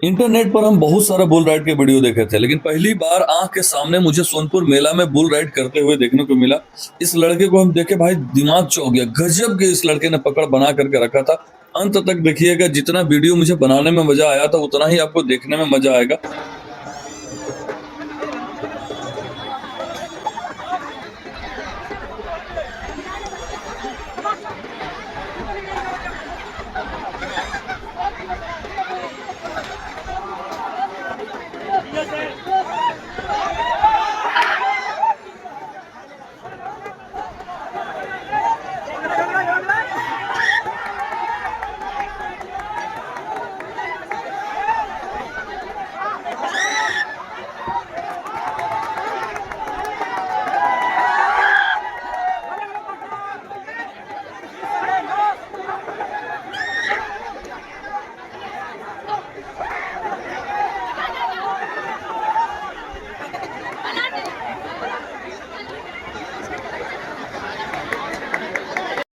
Internet पर हम बहुत सारा boule ride के video देखे थे, लेकिन पहली बार आंख के सामने मुझे सोनपुर मेला में बुल राइड करते हुए देखने को मिला। इस लड़के को हम देखे, भाई दिमाग चौंक गया। गजब के इस लड़के ने पकड़ बना करके रखा था। अंत तक देखिएगा, जितना वीडियो मुझे बनाने में मजा आया था उतना ही आपको देखने में मजा आएगा। Yes, sir.